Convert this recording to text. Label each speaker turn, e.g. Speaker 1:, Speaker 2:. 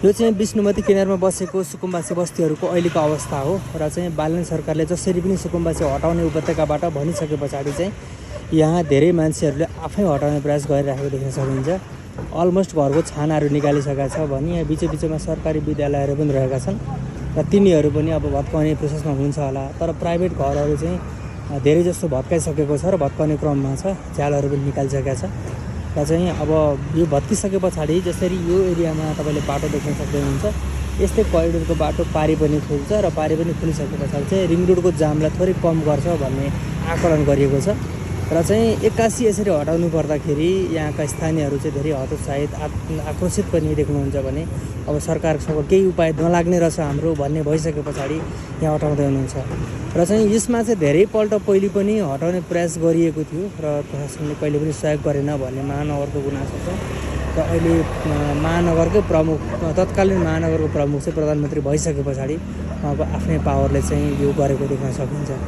Speaker 1: यो चाहिँ विष्णुमती किनारमा बसेको सुकुम्बासी बस्तीहरूको अहिलेको अवस्था हो र चाहिँ बालन सरकारले जसरी पनि सुकुम्बासी हटाउने उपत्यकाबाट भनिसके पछाडि चाहिँ यहाँ धेरै मान्छेहरूले आफै हटाउने प्रयास गरिरहेको देख्न सकिन्छ। अलमोस्ट घरको छानाहरू निकालिसकेका छ भने यहाँ बिचमा सरकारी विद्यालयहरू पनि रहेका छन् र तिनीहरू पनि अब भत्काउने प्रोसेसमा हुन्छ होला। तर प्राइभेट घरहरू चाहिँ धेरै जस्तो भत्काइसकेको छ र भत्काउने क्रममा छ, झ्यालहरू पनि निकालिसकेका छ र चाहिँ अब यो भत्किसके पछाडि जसरी यो एरियामा तपाईँले बाटो देख्न सक्नुहुन्छ, यस्तै करिडोरको बाटो पारी पनि खुल्छ र पारी पनि खुलिसके पछाडि चाहिँ रिङ रोडको जामलाई थोरै कम गर्छ भन्ने आकलन गरिएको छ र चाहिँ 81 यसरी हटाउनु पर्दाखेरि यहाँका स्थानीयहरू चाहिँ धेरै हतोत्साहित आक्रोशित पनि देख्नुहुन्छ भने अब सरकारसँग केही उपाय नलाग्ने रहेछ हाम्रो भन्ने भइसके पछाडि यहाँ हटाउँदै हुनुहुन्छ र चाहिँ यसमा चाहिँ धेरैपल्ट पहिले पनि हटाउने प्रयास गरिएको थियो र प्रशासनले कहिले पनि सहयोग गरेन भन्ने महानगरको गुनासो छ र अहिले महानगरकै प्रमुख तत्कालीन महानगरको प्रमुख चाहिँ प्रधानमन्त्री भइसके पछाडि अब आफ्नै पावरले चाहिँ यो गरेको देख्न सकिन्छ।